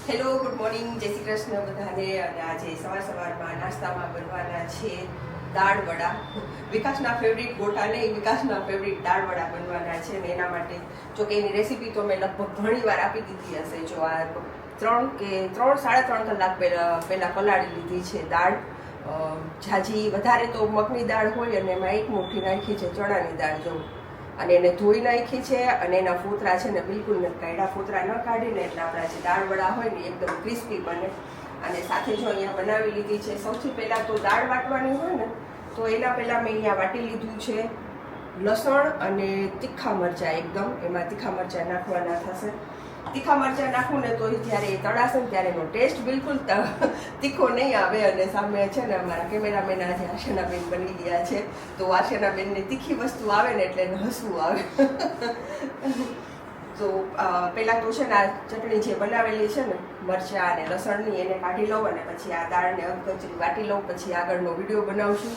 Hello, good morning, જય શ્રી કૃષ્ણ બધાને. અને આજે સવારમાં નાસ્તામાં બનવાના છે દાળ વડા. વિકાસના ફેવરિટ ગોટા નહીં, વિકાસના ફેવરિટ દાળ વડા બનવાના છે. ને એના માટે જો કે એની રેસીપી તો મેં લગભગ ઘણી વાર આપી દીધી હશે. જો આ 3-3.5 કલાક પહેલાં પલાળી લીધી છે દાળ. ઝાજી વધારે તો મગની દાળ હોય અને એમાં 1 મુઠ્ઠી નાખી છે ચણાની દાળ જો, અને એને ધોઈ નાખી છે. અને એના ફોતરા છે ને બિલકુલ નથી કાઢ્યા. ફોતરા ન કાઢીને એટલે આપણા જે દાળ વડા હોય ને એકદમ ક્રિસ્પી બને. અને સાથે જો અહીંયા બનાવી લીધી છે. સૌથી પહેલાં તો દાળ વાટવાની હોય ને તો એના પહેલાં મેં અહીંયા વાટી લીધું છે લસણ અને તીખા મરચાં. એકદમ એમાં તીખા મરચાં નાખવાના થશે. તીખા મરચાં નાખું ને તો જ્યારે તળાશે ને ત્યારે એનો ટેસ્ટ બિલકુલ તીખો નહીં આવે. અને સામે છે ને અમારા કેમેરામેન આજે આશનાબેન બની ગયા છે, તો આશનાબેનને તીખી વસ્તુ આવે ને એટલે એને હસવું આવે. તો પહેલાં તો છે ને આ ચટણી જે બનાવેલી છે ને મરચાં અને લસણની એને કાઢી લઉં અને પછી આ દાળને અધકચરી વાટી લઉં. પછી આગળનો વિડીયો બનાવશું.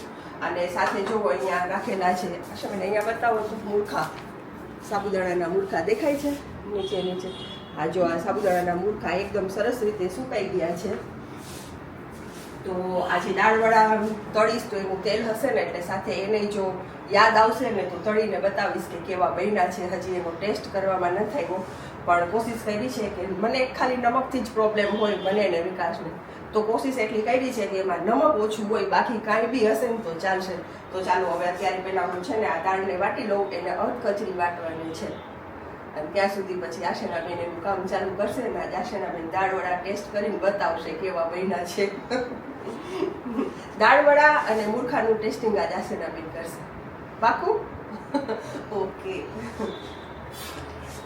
અને સાથે જો અહીંયા રાખેલા છે આશાબેન, અહીંયા બતાવો તો મૂળખા, સાબુદાણાના મૂળખા દેખાય છે નીચે. આ જો આ સાબુદાણાના મૂળખા એકદમ સરસ રીતે સુકાઈ ગયા છે. તો આજે દાળવડા તળીશ તો એનું તેલ હશે ને એટલે સાથે એને જો યાદ આવશે ને તો તળીને બતાવીશ કે કેવા બન્યા છે. હજી એનો ટેસ્ટ કરવામાં નથી આવ્યો, પણ કોશિશ કરી છે કે મને ખાલી નમકથી જ પ્રોબ્લેમ હોય મને ને વિકાસને, તો કોશિશ એટલી કરી છે કે એમાં નમક ઓછું હોય, બાકી કાંઈ બી હશે ને તો ચાલશે. તો ચાલો હવે અત્યારે પહેલાં હું છે ને આ દાળને વાટી લઉં, એને અધકચરી વાટવાની છે. અને ત્યાં સુધી પછી આશનાબેન એનું કામ ચાલુ કરશે ને આજે આશનાબેન દાળવડા ટેસ્ટ કરીને બતાવશે કેવા બન્યા છે. દાળવડા અને મૂર્ખાનું ટેસ્ટિંગ આજે આશનાબેન કરશે. પાકું? ઓકે.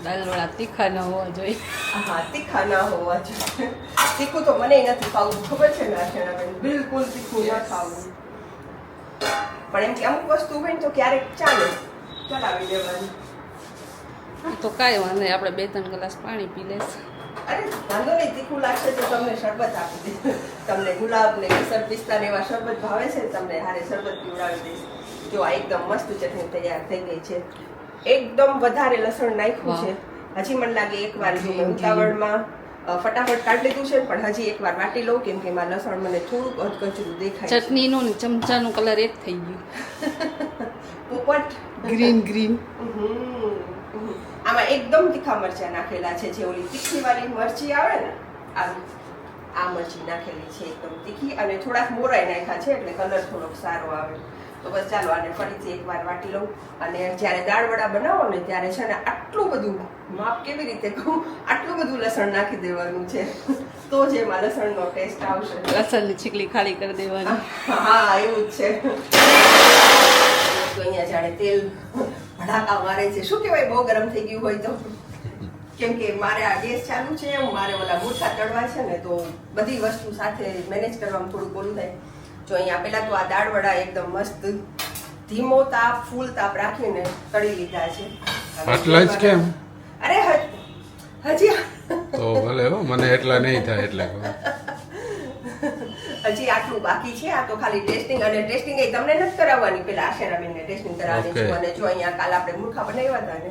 દાળવડા તીખા ન હોવા જોઈએ. હા, તીખા ના હોવા જોઈએ. તીખું તો મને નથી ખાવું, ખબર છે ને આશનાબેન, બિલકુલ તીખું ન ખાવું. પણ એમ કે અમુક વસ્તુ હોય ને તો ક્યારેક ચાલે, ચલાવી દેવાની. તો કાંઈ વાંધો નહીં, આપણે 2-3 ગ્લાસ પાણી પી લઈશું. અરે વાંધો નહીં, તીખું લાગશે તો તમને શરબત આપી દઈશ. તમને ગુલાબ ને કેસર પિસ્તા ને એવા શરબત ભાવે છે, તમને હારે શરબત પીવડાવી દઈશ. જો આ એકદમ મસ્ત ચટણી તૈયાર થઈ ગઈ છે. એકદમ વધારે લસણ નાખ્યું છે. હજી મને લાગે એકવાર જો મેં ઉતાવળમાં ફટાફટ કાઢી લીધું છે, પણ હજી એકવાર વાટી લઉં કેમ કે એમાં લસણ મને થોડુંક અધકચરું દેખાય. ચટણીનું ને ચમચાનું કલર એક થઈ ગયું. પોપટ ગ્રીન. આમાં એકદમ તીખા મરચાં નાખેલા છે. જે ઓલી તીખી વાળી મરચી આવે ને આ મરચી નાખેલી છે એકદમ તીખી, અને થોડાક મોરાઈ નાખ્યા છે એટલે કલર થોડોક સારો આવે. તો બસ ચાલો આને ફરીથી એકવાર વાટી લઉં. અને જ્યારે દાળ વડા બનાવો ને ત્યારે છે ને આટલું બધું, માપ કેવી રીતે કહું, આટલું બધું લસણ નાખી દેવાનું છે તો જ એમાં લસણનો ટેસ્ટ આવશે. લસણની ચીકલી ખાલી કરી દેવાની. હા, એવું જ છે. તો અહીંયા જાણે તેલ ભડાકા મારે છે. શું કહેવાય, બહુ ગરમ થઈ ગયું હોય તો, કેમ કે મારે આ ગેસ ચાલુ છે, મારે ઓલા મૂર્ખા તળવા છે ને, તો બધી વસ્તુ સાથે મેનેજ કરવામાં થોડું બોલું થાય. જો અહીંયા પહેલા તો આ દાળ વડા એકદમ મસ્ત ધીમો તાપ, ફૂલ તાપ રાખીને તળી લીધા છે. આટલા જ કેમ? અરે હજી તો ભલે હો, મને એટલા નહીં થાય એટલે હજી આટલું બાકી છે. આ તો ખાલી ટેસ્ટિંગ, અને ટેસ્ટિંગ એ તમને નથી કરાવવાની, પેલા આશનાબેનને ટેસ્ટિંગ કરાવવાની છું. અને જો અહીંયા કાલ આપણે મૂર્ખા બનાવ્યા હતા ને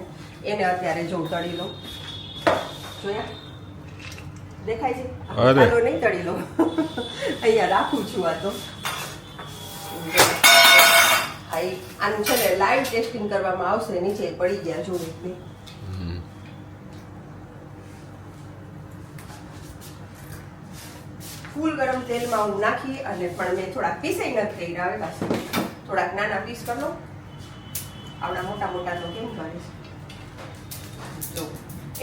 એને અત્યારે જો તળી લઉં. જોયા દેખાય છે? ચાલો નહીં તળી લઉં, અહીંયા રાખું છું. આ તો આનું છે ને લાઈવ ટેસ્ટિંગ કરવામાં આવશે. નીચે પડી ગયા જો ફૂલ ગરમ તેલમાં હું નાખી, અને પણ મેં થોડાક પીસઈ નથી કર્યા. આવે પાછું થોડાક નાના પીસ કરી લો. આવડા મોટા મોટા તો કેમ કરીશ. જો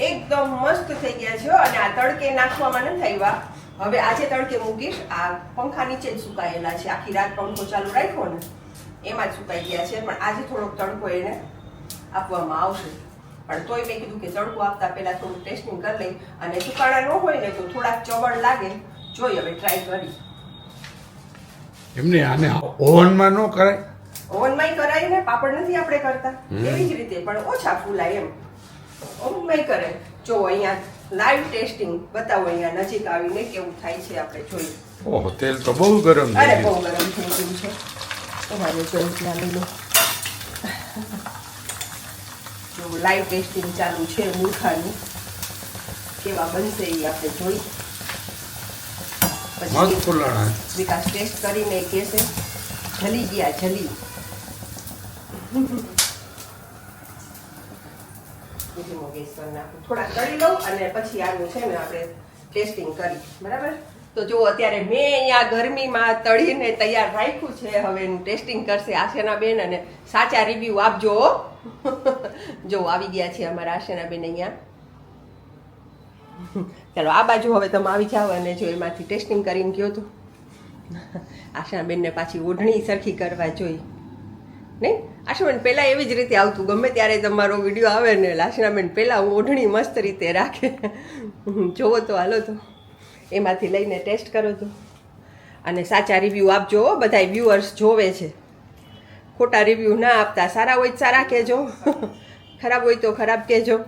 એકદમ મસ્ત થઈ ગયા છે. અને આ તડકે નાખવામાં નથી આવ્યા. હવે આજે તડકે મૂકીશ. આ પંખા નીચે જ સુકાયેલા છે. આખી રાત પંખો ચાલુ રાખ્યો ને એમાં જ સુકાઈ ગયા છે. પણ આજે થોડોક તડકો એને આપવામાં આવશે. પણ તોય મેં કીધું કે તડકો આપતા પહેલા થોડું ટેસ્ટિંગ કરી લઈ. અને સુકાણા ન હોય ને તો થોડાક ચવડ લાગે. જોઈ હવે ટ્રાય કરી. એમને આને ઓવનમાં ન કરાય? ઓવનમાં કરાય ને, પાપડ નથી આપણે કરતા એવી જ રીતે, પણ ઓછા ફૂલાય એમ. ઓવનમાં કરે. જો અહીંયા લાઈવ ટેસ્ટિંગ બતાવો, અહીંયા નજીક આવીને કેવું થાય છે આપણે જોઈએ. ઓહો, તેલ તો બહુ ગરમ થઈ અરે બહુ ગયું. ગરમ થઈ ગયું છે. તમારે જોઈ લઈ લો. જો લાઈવ ટેસ્ટિંગ ચાલુ છે મૂર્ખાનું. કેવા બનશે એ આપણે જોઈ. મસ્ત ફૂલણા વિકાસ ટેસ્ટ કરીને કહેશે જલી ગયા જલી. બીજું ગેસ કરી નાખું, થોડા તળી લઉં અને પછી આનું છે ને આપણે ટેસ્ટિંગ કરી. બરાબર, તો જો અત્યારે મેં અહીંયા ગરમીમાં તળીને તૈયાર રાખ્યું છે. હવે એનું ટેસ્ટિંગ કરશે આશેનાબેન અને સાચા રિવ્યુ આપજો. જો આવી ગયા છે અમારા આશેનાબેન અહીંયા. ચાલો આ બાજુ હવે તમે આવી જાઓ અને જો એમાંથી ટેસ્ટિંગ કરીને કહો તો. આશાબેનને પાછી ઓઢણી સરખી કરવા જોઈ નહીં? આશાબેન પહેલાં એવી જ રીતે આવતું, ગમે ત્યારે તમારો વિડીયો આવે ને આશાબેન પહેલાં હું ઓઢણી મસ્ત રીતે રાખે. જોવો તો હાલો તો એમાંથી લઈને ટેસ્ટ કરો તો અને સાચા રિવ્યૂ આપજો. બધા વ્યુઅર્સ જોવે છે, ખોટા રિવ્યૂ ના આપતા. સારા હોય તો સારા કહેજો, ખરાબ હોય તો ખરાબ કહેજો.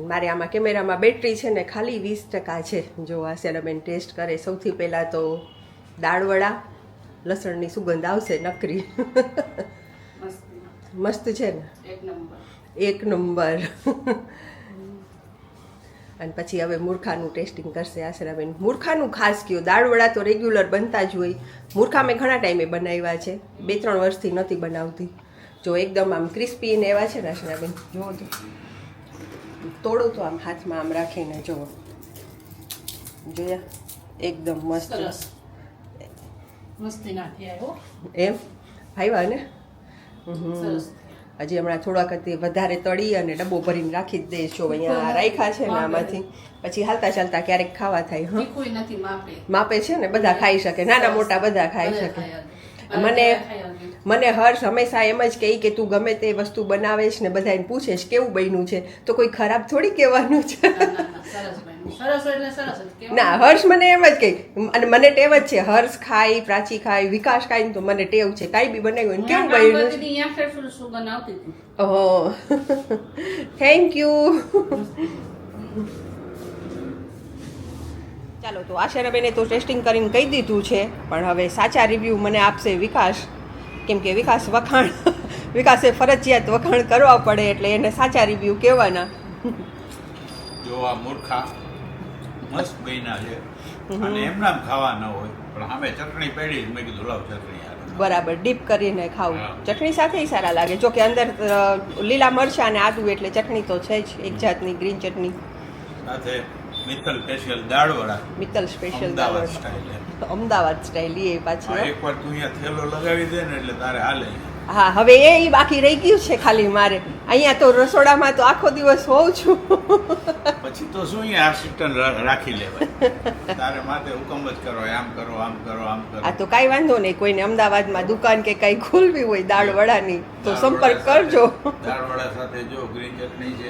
મારે આમાં કેમેરામાં બેટરી છે ને ખાલી 20% છે. જો આશેનાબેન ટેસ્ટ કરે. સૌથી પહેલાં તો દાળવડા, લસણની સુગંધ આવશે નકરી. મસ્ત છે ને, એક નંબર. અને પછી હવે મૂર્ખાનું ટેસ્ટિંગ કરશે આશરાબેન. મૂર્ખાનું ખાસ કયો, દાળવડા તો રેગ્યુલર બનતા જ હોય. મૂર્ખા મેં ઘણા ટાઈમે બનાવ્યા છે, 2-3 વર્ષથી નથી બનાવતી. જો એકદમ આમ ક્રિસ્પી ને એવા છે ને આશરાબેન. જુઓ તો, તોડો તો આમ હાથમાં આમ રાખીને જુઓ. જોયા, એકદમ મસ્ત. એમ ભાઈવા ને. હજી હમણાં થોડાક વધારે તળી અને ડબ્બો ભરીને રાખી જ દઈશું. અહીંયા રાખ્યા છે ને આમાંથી, પછી હાલતા ચાલતા ક્યારેક ખાવા થાય. માપે છે ને, બધા ખાઈ શકે, નાના મોટા બધા ખાઈ શકે. મને હર્ષ હંમેશા એમ જ કહે કે તું ગમે તે વસ્તુ બનાવેશ ને બધાને પૂછેશ કેવું બન્યું છે, તો કોઈ ખરાબ થોડી કહેવાનું છે. ના, હર્ષ મને એમ જ કહે. અને મને ટેવ જ છે, હર્ષ ખાય, પ્રાચી ખાય, વિકાસ ખાય ને તો મને ટેવ છે કાંઈ બી બનાવ્યું કેવું બન્યું. ઓહ, થેન્ક યુ. ચાલો તો આશારાબેને તો ટેસ્ટિંગ કરીને કહી દીધું છે, પણ હવે સાચા રિવ્યૂ મને આપશે વિકાસ. કેમ કે વિકાસે ફરજિયાત વખાણ કરવા પડે એટલે એને સાચા રિવ્યૂ કહેવાના. જો આ મૂર્ખા મસ્ત બન્યા છે અને એમનામ ખાવા ન હોય, પણ સામે ચટણી પડી મેં કીધું લાવ ચટણી. બરાબર, ડીપ કરીને ખાવું. ચટણી સાથે સારા લાગે. જો કે અંદર લીલા મરચાં અને આદુ એટલે ચટણી તો છે જ, એક જાતની ગ્રીન ચટણી. સાથે Mittal special dalvada. Mittal special Ahmedabad style. Ahmedabad style એ પાછી. એકવાર તું અહીંયા થેલો લગાવી દે ને એટલે તારે હાલે. હા, હવે એ બાકી રહી ગયું છે ખાલી મારે. અહીંયા તો રસોડામાં તો આખો દિવસ હોઉં છું. પછી તો શું અહીંયા આસિસ્ટન્ટ રાખી લેવાય, તારે માથે હુકમ જ કરો, આમ કરો આમ કરો આમ કરો. આ તો કાંઈ વાંધો નહીં. કોઈને અમદાવાદમાં દુકાન કે કંઈ ખોલવી હોય દાળવડાની તો સંપર્ક કરજો. દાળવડા સાથે જો ગ્રીન ચટણી છે,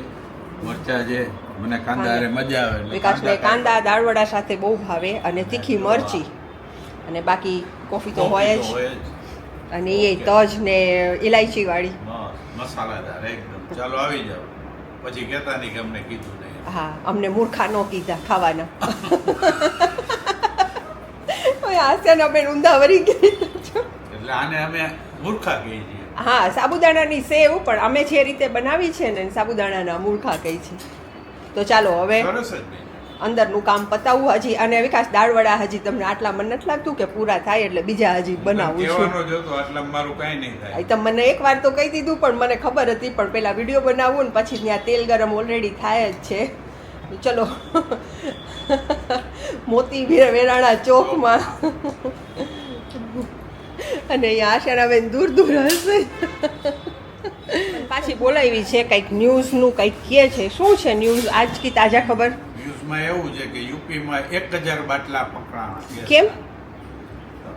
મરચા છે, મને કાંદા હારે મજા આવે. વિકાસને કાંદા દાળવડા સાથે બહુ ભાવે અને તીખી મરચી, અને બાકી કોફી તો હોય જ. અને એ તજ ને ઇલાયચી વાળી મસાલાદાર એકદમ. ચાલો આવી જાઓ, પછી કહેતા નહીં કે અમને કીધું નહીં. હા, અમને મૂર્ખા ન કીધા ખાવાના. હાસ્યાના બેન ઊંધા વરી ગઈ. એટલે આને અમે મૂર્ખા કહીએ છીએ. હા, સાબુદાણાની સેવ પણ અમે જે રીતે બનાવી છે ને સાબુદાણાના મૂર્ખા કહી છે. તો ચાલો હવે સરસ જ નહીં. અંદરનું કામ પતાવવું હજી. અને વિકાસ દાળવડા હજી તમને આટલા મને નથી લાગતું કે પૂરા થાય, એટલે બીજા હજી બનાવું છું. કહેવાનો જ હતો, આટલા મારું કાંઈ નહીં થાય. તમે મને એકવાર તો કહી દીધું, પણ મને ખબર હતી. પણ પેલા વિડીયો બનાવવું ને પછી ત્યાં તેલ ગરમ ઓલરેડી થાય જ છે. ચલો, મોતી વેરાણા ચોકમાં. અને અહીંયા આશારાબેન દૂર દૂર હશે. પાછી બોલાવી છે, કંઈક ન્યૂઝનું કંઈક કહે છે. શું છે ન્યૂઝ આજ કી તાજા ખબર? ન્યૂઝમાં એવું છે કે યુપીમાં 1000 બાટલા પકડાણા. કેમ?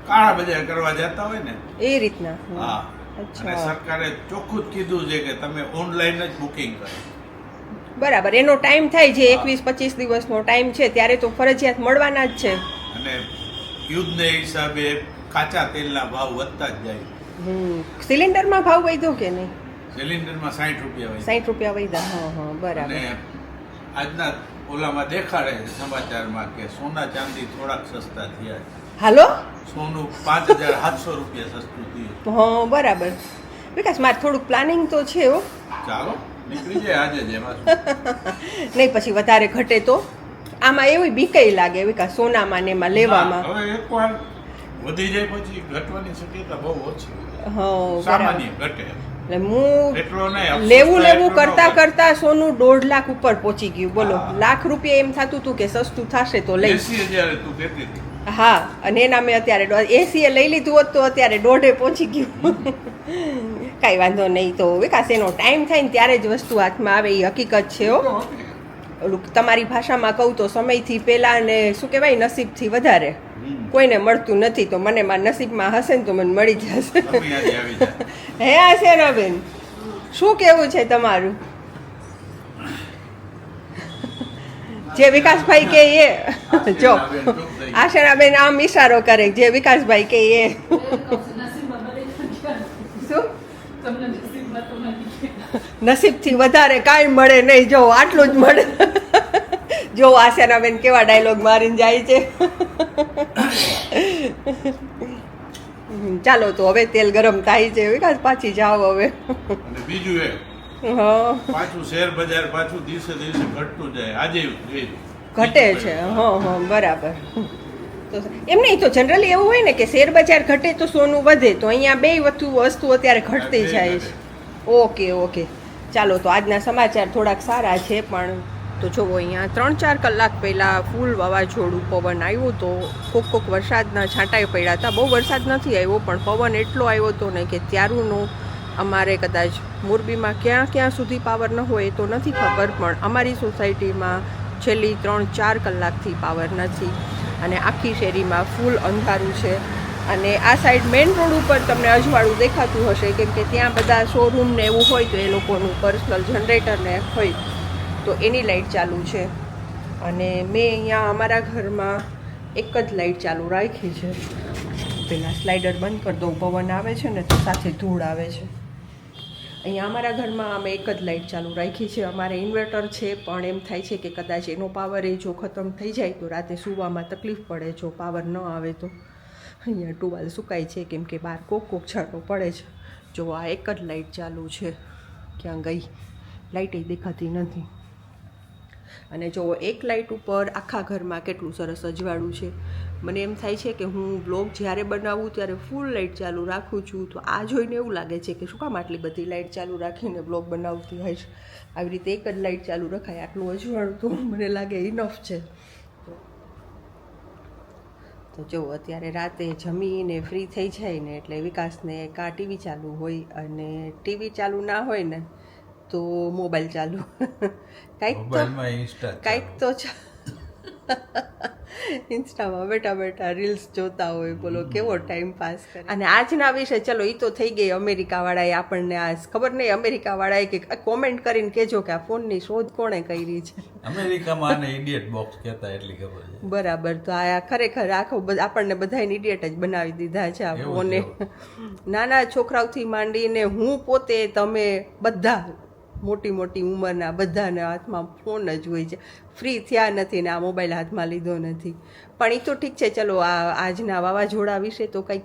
કાળા બજાર કરવા જતા હોય ને એ રીતના. હા. અને સરકારે ચોખ્ખું જ કીધું છે કે તમે ઓનલાઈન જ બુકિંગ કરો. બરાબર, એનો ટાઈમ થાય છે 21-25 દિવસનો ટાઈમ છે, ત્યારે તો ફરજિયાત મળવાના જ છે. અને યુદ્ધને હિસાબે કાચા તેલના ભાવ વધતા જ જાય. સિલિન્ડરમાં ભાવ વધ્યો કે નહીં? સિલિન્ડરમાં 60 રૂપિયા હોય. 60 રૂપિયા વધ્યા. હા હા, બરાબર. અને આજના ઓલામાં દેખાડે છે સમાચારમાં કે સોના ચાંદી થોડાક સસ્તા થયા છે. હાલો, સોનું 5700 રૂપિયા સસ્તું થયું. હા, બરાબર. વિકાસ મારે થોડુંક પ્લાનિંગ તો છે હો. ચાલો નીકળી જાય આજે જ એમાં. નહીં, પછી વધારે ઘટે તો આમાં એવી બીકઈ લાગે એવી કા સોનામાં ને એમાં લેવામાં. હવે એકવાર વધી જાય પછી ઘટવાની શક્યતા બહુ ઓછી હોય. હા બરાબર. સામાન્ય ઘટે એટલે હું એટલો નહીં અફસોસ લેવું થાય લેવું એટલો કરતા ન કરતા સોનું 1.5 લાખ ઉપર પહોંચી ગયું બોલો. હા. લાખ રૂપિયા એમ થતું હતું કે સસ્તું થશે તો લઈ. 80,000 તું કહેતી હતી. હા અને એના મેં અત્યારે 80 લઈ લીધું હોત તો અત્યારે 1.5 પહોંચી ગયું. કાંઈ વાંધો નહીં. તો વિકાસ એનો ટાઈમ થાય ને ત્યારે જ વસ્તુ હાથમાં આવે એ હકીકત છે હો. ઓલું તમારી ભાષામાં કહું તો સમયથી પહેલા ને શું કહેવાય નસીબથી વધારે કોઈને મળતું નથી. તો મને મારા નસીબમાં હશે ને તો મને મળી જશે. તમે આજે આવી જાય. હે આશેનાબેન શું કેવું છે તમારું? જે વિકાસભાઈ કે એ જો આશેનાબેન આમ ઈશારો કરે જે વિકાસભાઈ કે એ શું નસીબથી વધારે કાંઈ મળે નહીં. જો આટલું જ મળે. જો આશેનાબેન કેવા ડાયલોગ મારીને જાય છે. ચાલો તો હવે તેલ ગરમ થાય છે વિકાસ પાછી જાઓ હવે. અને બીજું એ હા પાછું શેર બજાર પાછું દિવસે દિવસે ઘટતું જાય. આજે ઘટે છે. હા બરાબર. તો એમ નહીં તો જનરલી એવું હોય ને કે શેર બજાર ઘટે તો સોનું વધે. તો અહીંયા બે વસ્તુ અત્યારે ઘટતી જાય છે. ઓકે ચાલો તો આજના સમાચાર થોડાક સારા છે પણ તો જુઓ અહીંયા 3-4 કલાક પહેલાં ફૂલ વાવાઝોડું પવન આવ્યું તો કોક વરસાદના છાંટાઈ પડ્યા હતા. બહુ વરસાદ નથી આવ્યો પણ પવન એટલો આવ્યો હતો ને કે ત્યારનો અમારે કદાચ મોરબીમાં ક્યાં સુધી પાવર ન હોય એ તો નથી ખબર પણ અમારી સોસાયટીમાં છેલ્લી 3-4 કલાકથી પાવર નથી અને આખી શેરીમાં ફૂલ અંધારું છે. અને આ સાઈડ મેઇન રોડ ઉપર તમને અજવાળું દેખાતું હશે કેમ કે ત્યાં બધા શોરૂમ ને એવું હોય તો એ લોકોનું પર્સનલ જનરેટર ને હોય તો એની લાઇટ ચાલુ છે. અને મેં અહીંયા અમારા ઘરમાં એક જ લાઇટ ચાલુ રાખી છે. પહેલાં સ્લાઇડર બંધ કરી દઉં પવન આવે છે ને તો સાથે ધૂળ આવે છે. અહીંયા અમારા ઘરમાં અમે એક જ લાઇટ ચાલુ રાખી છે. અમારે ઇન્વર્ટર છે પણ એમ થાય છે કે કદાચ એનો પાવર એ જો ખતમ થઈ જાય તો રાતે સૂવામાં તકલીફ પડે જો પાવર ન આવે તો. અહીંયા ટુવાલ સુકાય છે કેમ કે બહાર કોક છાંટો પડે છે. જો આ એક જ લાઇટ ચાલુ છે. ક્યાં ગઈ લાઇટ દેખાતી નથી. અને જો એક લાઇટ ઉપર આખા ઘરમાં કેટલું સરસ અજવાળું છે. મને એમ થાય છે કે હું બ્લોગ જ્યારે બનાવું ત્યારે ફૂલ લાઇટ ચાલુ રાખું છું તો આ જોઈને એવું લાગે છે કે શું કામ આટલી બધી લાઇટ ચાલુ રાખીને બ્લોગ બનાવતી હોઈશ. આવી રીતે એક જ લાઇટ ચાલુ રખાય આટલું અજવાળું તો મને લાગે ઇનફ છે. તો જો અત્યારે રાતે જમીને ફ્રી થઈ જાય ને એટલે વિકાસને કાં ટીવી ચાલુ હોય અને ટીવી ચાલુ ના હોય ને તો મોબાઈલ ચાલુ. કાંઈક તો ઇન્સ્ટામાં બેઠા રીલ્સ જોતા હોય. બોલો કેવો ટાઈમ પાસ કરે. અને આજના વિશે ચલો એ તો થઈ ગઈ અમેરિકાવાળાએ આપણને આ ખબર નહીં અમેરિકાવાળાએ કે કોમેન્ટ કરીને કહેજો કે આ ફોનની શોધ કોણે કરી છે. અમેરિકામાં આને ઇડિયટ બોક્સ કહેતા એટલી ખબર છે. બરાબર. તો આ ખરેખર આખો આપણને બધાને ઇડિયટ જ બનાવી દીધા છે આ ફોને. નાના છોકરાઓથી માંડીને હું પોતે તમે બધા મોટી ઉંમરના બધાના હાથમાં ફોન જ હોય છે. ફ્રી થયા નથી ને આ મોબાઈલ હાથમાં લીધો નથી. પણ એ તો ઠીક છે ચલો આજના વાવાઝોડા વિશે તો કંઈક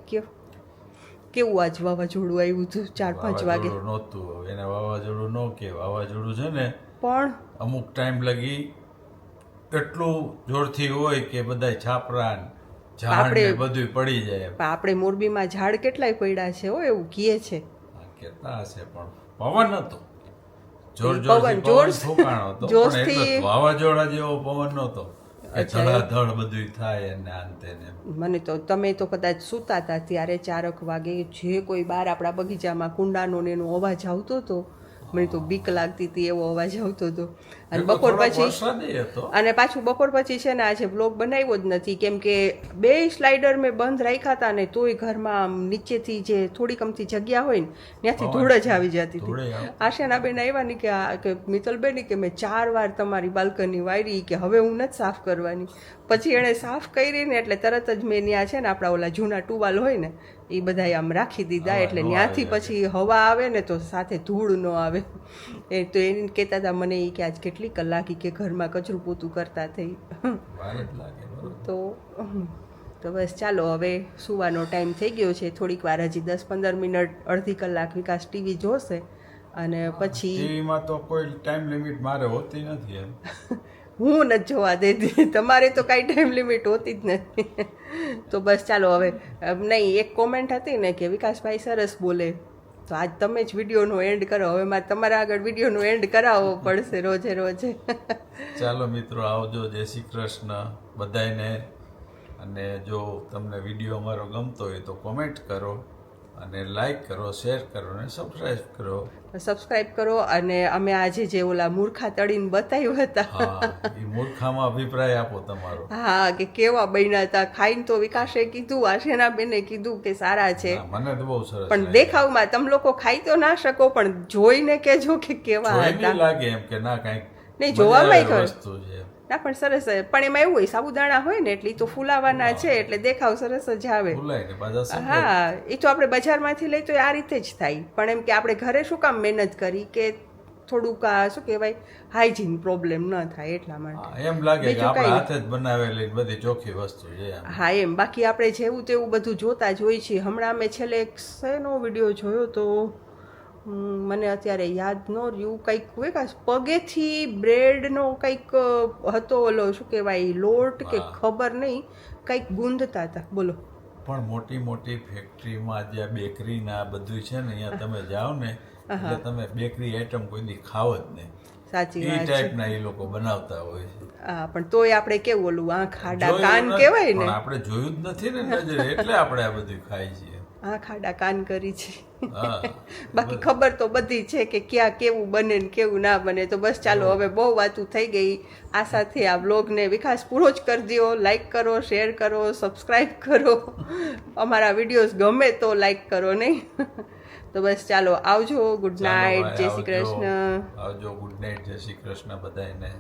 કેવું આજ વાવાઝોડું આવ્યું હતું 4-5 વાગે નહોતું. એને વાવાઝોડું ન કે વાવાઝોડું છે ને પણ અમુક ટાઈમ લગી એટલું જોરથી હોય કે બધા છાપરા ઝાડ ને બધું પડી જાય. આપણે મોરબીમાં ઝાડ કેટલાય પડ્યા છે હો એવું કહે છે. કેતા હશે પણ પવન હતો વાવાઝોડા જેવો પવન નહોતો. ધડાધડ બધું થાય અને અંતે મને તો તમે તો કદાચ સૂતા હતા ત્યારે 4 વાગે જે કોઈ બહાર આપણા બગીચામાં કુંડાનો ને એનો અવાજ આવતો હતો મને તો બીક લાગતી હતી એવો અવાજ આવતો હતો. અને બપોર પછી અને પાછું બપોર પછી છે ને આજે બ્લોગ બનાવ્યો જ નથી કેમ કે 2 સ્લાઇડર મેં બંધ રાખ્યા હતા ને તોય ઘરમાં નીચેથી જે થોડીક અમથી જગ્યા હોય ને ત્યાંથી ધૂળ જ આવી જતી હતી. આશાનાબેન આવ્યા ને કે મિત્તલબેન કે મેં 4 વાર તમારી બાલ્કની વાયરી કે હવે હું નથી સાફ કરવાની. પછી એણે સાફ કરી ને એટલે તરત જ મેં ત્યાં છે ને આપણા ઓલા જૂના ટુવાલ હોય ને એ બધા આમ રાખી દીધા એટલે ત્યાંથી પછી હવા આવે ને તો સાથે ધૂળ ન આવે. એ તો એને કહેતા હતા મને એ કે આજ કેટલી કલાકી કે ઘરમાં કચરું પોતું કરતા થઈ. તો બસ ચાલો હવે સુવાનો ટાઈમ થઈ ગયો છે. થોડીક વાર હજી 10-15 મિનિટ અડધી કલાક વિકાસ ટીવી જોશે અને પછી ટીવીમાં તો કોઈ ટાઈમ લિમિટ મારે હોતી નથી એમ. હું નથી જોવા દેતી, તમારે તો કાંઈ ટાઈમ લિમિટ હોતી જ નથી. તો બસ ચાલો હવે નહીં, એક કોમેન્ટ હતી ને કે વિકાસભાઈ સરસ બોલે, તો આજ તમે જ વિડીયોનો એન્ડ કરો. હવે મારે તમારા આગળ વિડીયોનો એન્ડ કરાવવો પડશે રોજે રોજે. ચાલો મિત્રો, આવજો. જય શ્રી કૃષ્ણ બધાયને. અને જો તમને વિડીયો અમારો ગમતો હોય તો કોમેન્ટ કરો અને લાઈક કરો, શેર કરો અને સબસ્ક્રાઈબ કરો. સબસ્ક્રાઈબ કરો. અને અમે આજે જે ઓલા મૂર્ખા તળીને બતાવ્યા હતા, હા, એ મૂર્ખામાં અભિપ્રાય આપો તમારો. હા, કે કેવા બન્યા હતા. ખાઈને તો વિકાસે કીધું, આશેના બેને કીધું કે સારા છે, હા, મને તો બહુ સરસ પણ લાગ્યું. દેખાવમાં તમે લોકો ખાઈ તો ના શકો, પણ જોઈને કહેજો કે કેવા જોઈને હતા. લાગે એમ કે ના કાંઈક નહીં, જોવામાં મજા આવે વસ્તુ છે. ના પણ સરસ. પણ એમાં એવું હોય, સાબુદાણા હોય ને એટલે ઈ તો ફૂલાવાના છે, એટલે દેખાવ સરસ જ આવે. ભૂલાય ને પાછા સફેદ. હા, એ તો આપણે બજારમાંથી લઈ તો આ રીતે જ થાય, પણ એમ કે આપણે ઘરે શું કામ મહેનત કરી કે થોડુંક આ શું કહેવાય હાઇજીન પ્રોબ્લેમ ન થાય એટલા માટે. હા, એમ લાગે કે બીજું આપણે કાંઈ હાથે જ બનાવેલી બધી ચોખ્ખી વસ્તુ છે આમ. હા એમ. બાકી આપણે જેવું તેવું બધું જોતા જ હોય છીએ. હમણાં અમે છેલ્લે એક શેનો વિડીયો જોયો તો મને અત્યારે યાદ ન રહ્યું, કંઈક હોય કે પગેથી બ્રેડનો કંઈક હતો, ઓલો શું કહેવાય લોટ કે હા. ખબર નહીં, કંઈક ગુંદતા હતા. બોલો. પણ મોટી મોટી ફેક્ટરીમાં જે બેકરીના બધું છે ને, અહીંયા તમે જાઓ ને એટલે તમે બેકરી આઈટમ કોઈ દી ખાવ જ નહીં. સાચી એ વાત છે. ટાઈપના એ લોકો બનાવતા હોય છે. હા, પણ તોય આપણે કેવું ઓલું આંખ આડા જોયું કાન નથી, કહેવાય પણ ને, આપણે જોયું જ નથી ને નજરે, એટલે આપણે આ બધું ખાઈ છીએ. આંખ આડા કાન કરી છે. હા. બાકી ખબર તો બધી છે કે ક્યાં કેવું બને ને કેવું ના બને. તો બસ ચાલો, હવે બહુ વાતું થઈ ગઈ. આ સાથે આ બ્લોગને વિકાસ પૂરો જ કરી દો. લાઈક કરો, શેર કરો, સબસ્ક્રાઈબ કરો. અમારા વિડીયોઝ ગમે તો લાઈક કરો નહીં. તો બસ ચાલો, આવજો. ગુડ ચાલો નાઇટ. ભાઈ, જય શ્રી આવજો. કૃષ્ણ. આવજો. Good night. જય શ્રી કૃષ્ણ બધાને.